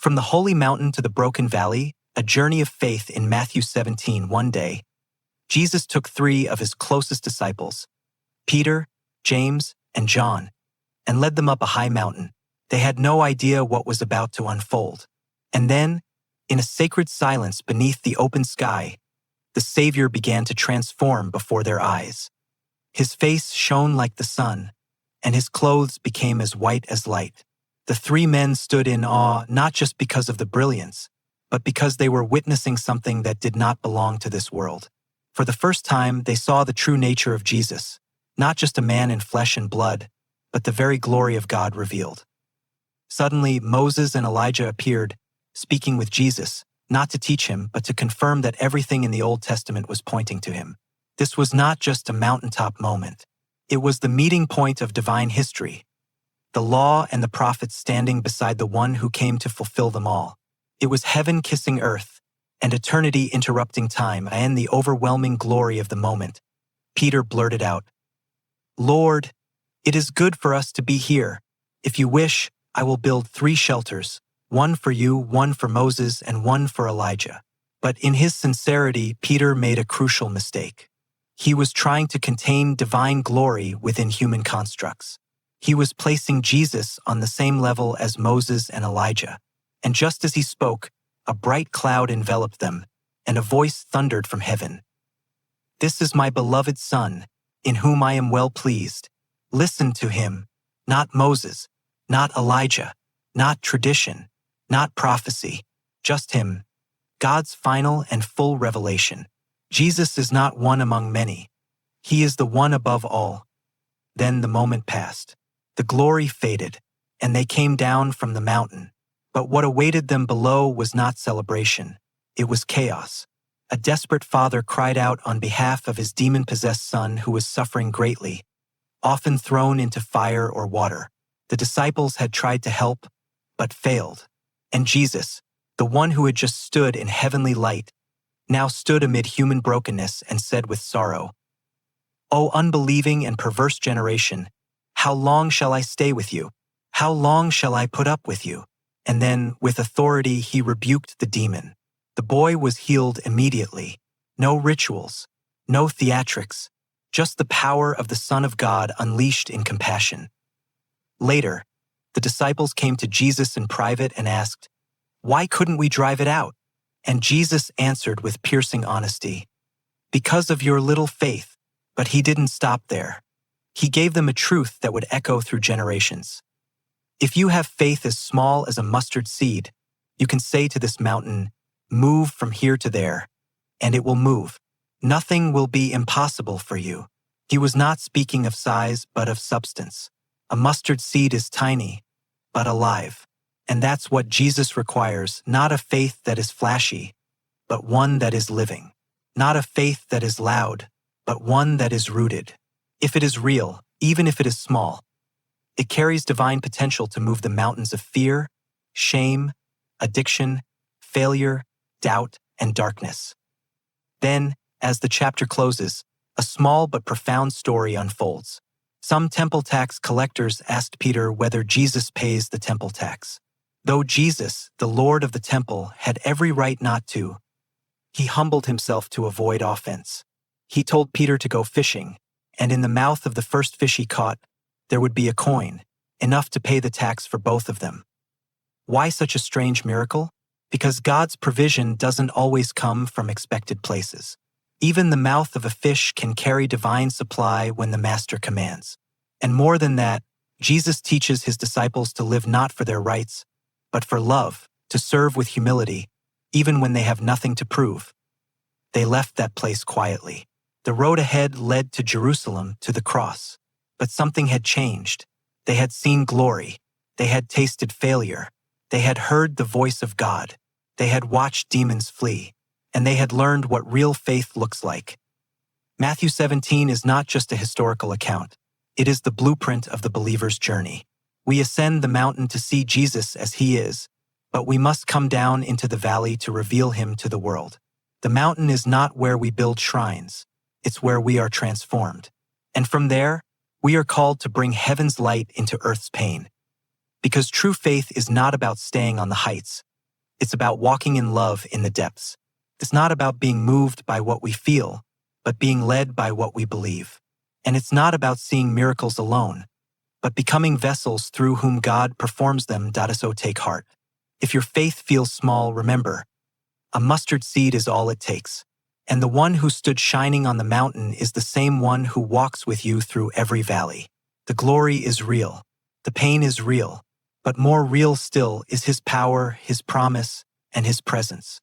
From the holy mountain to the broken valley, a journey of faith in Matthew 17. One day, Jesus took 3 of his closest disciples, Peter, James, and John, and led them up a high mountain. They had no idea what was about to unfold. And then, in a sacred silence beneath the open sky, the Savior began to transform before their eyes. His face shone like the sun, and his clothes became as white as light. The 3 men stood in awe not just because of the brilliance, but because they were witnessing something that did not belong to this world. For the first time, they saw the true nature of Jesus, not just a man in flesh and blood, but the very glory of God revealed. Suddenly, Moses and Elijah appeared, speaking with Jesus, not to teach him, but to confirm that everything in the Old Testament was pointing to him. This was not just a mountaintop moment. It was the meeting point of divine history, the law and the prophets standing beside the one who came to fulfill them all. It was heaven kissing earth, and eternity interrupting time, and the overwhelming glory of the moment. Peter blurted out, "Lord, it is good for us to be here. If you wish, I will build 3 shelters, one for you, one for Moses, and one for Elijah." But in his sincerity, Peter made a crucial mistake. He was trying to contain divine glory within human constructs. He was placing Jesus on the same level as Moses and Elijah. And just as he spoke, a bright cloud enveloped them, and a voice thundered from heaven. "This is my beloved Son, in whom I am well pleased. Listen to him." Not Moses, not Elijah, not tradition, not prophecy, just him. God's final and full revelation. Jesus is not one among many. He is the one above all. Then the moment passed. The glory faded, and they came down from the mountain. But what awaited them below was not celebration. It was chaos. A desperate father cried out on behalf of his demon-possessed son who was suffering greatly, often thrown into fire or water. The disciples had tried to help, but failed. And Jesus, the one who had just stood in heavenly light, now stood amid human brokenness and said with sorrow, "O unbelieving and perverse generation, how long shall I stay with you? How long shall I put up with you?" And then, with authority, he rebuked the demon. The boy was healed immediately. No rituals, no theatrics, just the power of the Son of God unleashed in compassion. Later, the disciples came to Jesus in private and asked, "Why couldn't we drive it out?" And Jesus answered with piercing honesty, "Because of your little faith." But he didn't stop there. He gave them a truth that would echo through generations. If you have faith as small as a mustard seed, you can say to this mountain, "Move from here to there," and it will move. Nothing will be impossible for you. He was not speaking of size, but of substance. A mustard seed is tiny, but alive. And that's what Jesus requires, not a faith that is flashy, but one that is living. Not a faith that is loud, but one that is rooted. If it is real, even if it is small, it carries divine potential to move the mountains of fear, shame, addiction, failure, doubt, and darkness. Then, as the chapter closes, a small but profound story unfolds. Some temple tax collectors asked Peter whether Jesus pays the temple tax. Though Jesus, the Lord of the temple, had every right not to, he humbled himself to avoid offense. He told Peter to go fishing, and in the mouth of the first fish he caught, there would be a coin, enough to pay the tax for both of them. Why such a strange miracle? Because God's provision doesn't always come from expected places. Even the mouth of a fish can carry divine supply when the master commands. And more than that, Jesus teaches his disciples to live not for their rights, but for love, to serve with humility, even when they have nothing to prove. They left that place quietly. The road ahead led to Jerusalem, to the cross. But something had changed. They had seen glory. They had tasted failure. They had heard the voice of God. They had watched demons flee. And they had learned what real faith looks like. Matthew 17 is not just a historical account. It is the blueprint of the believer's journey. We ascend the mountain to see Jesus as he is, but we must come down into the valley to reveal him to the world. The mountain is not where we build shrines. It's where we are transformed. And from there, we are called to bring heaven's light into earth's pain. Because true faith is not about staying on the heights. It's about walking in love in the depths. It's not about being moved by what we feel, but being led by what we believe. And it's not about seeing miracles alone, but becoming vessels through whom God performs them. So take heart. If your faith feels small, remember, a mustard seed is all it takes. And the one who stood shining on the mountain is the same one who walks with you through every valley. The glory is real. The pain is real. But more real still is His power, His promise, and His presence.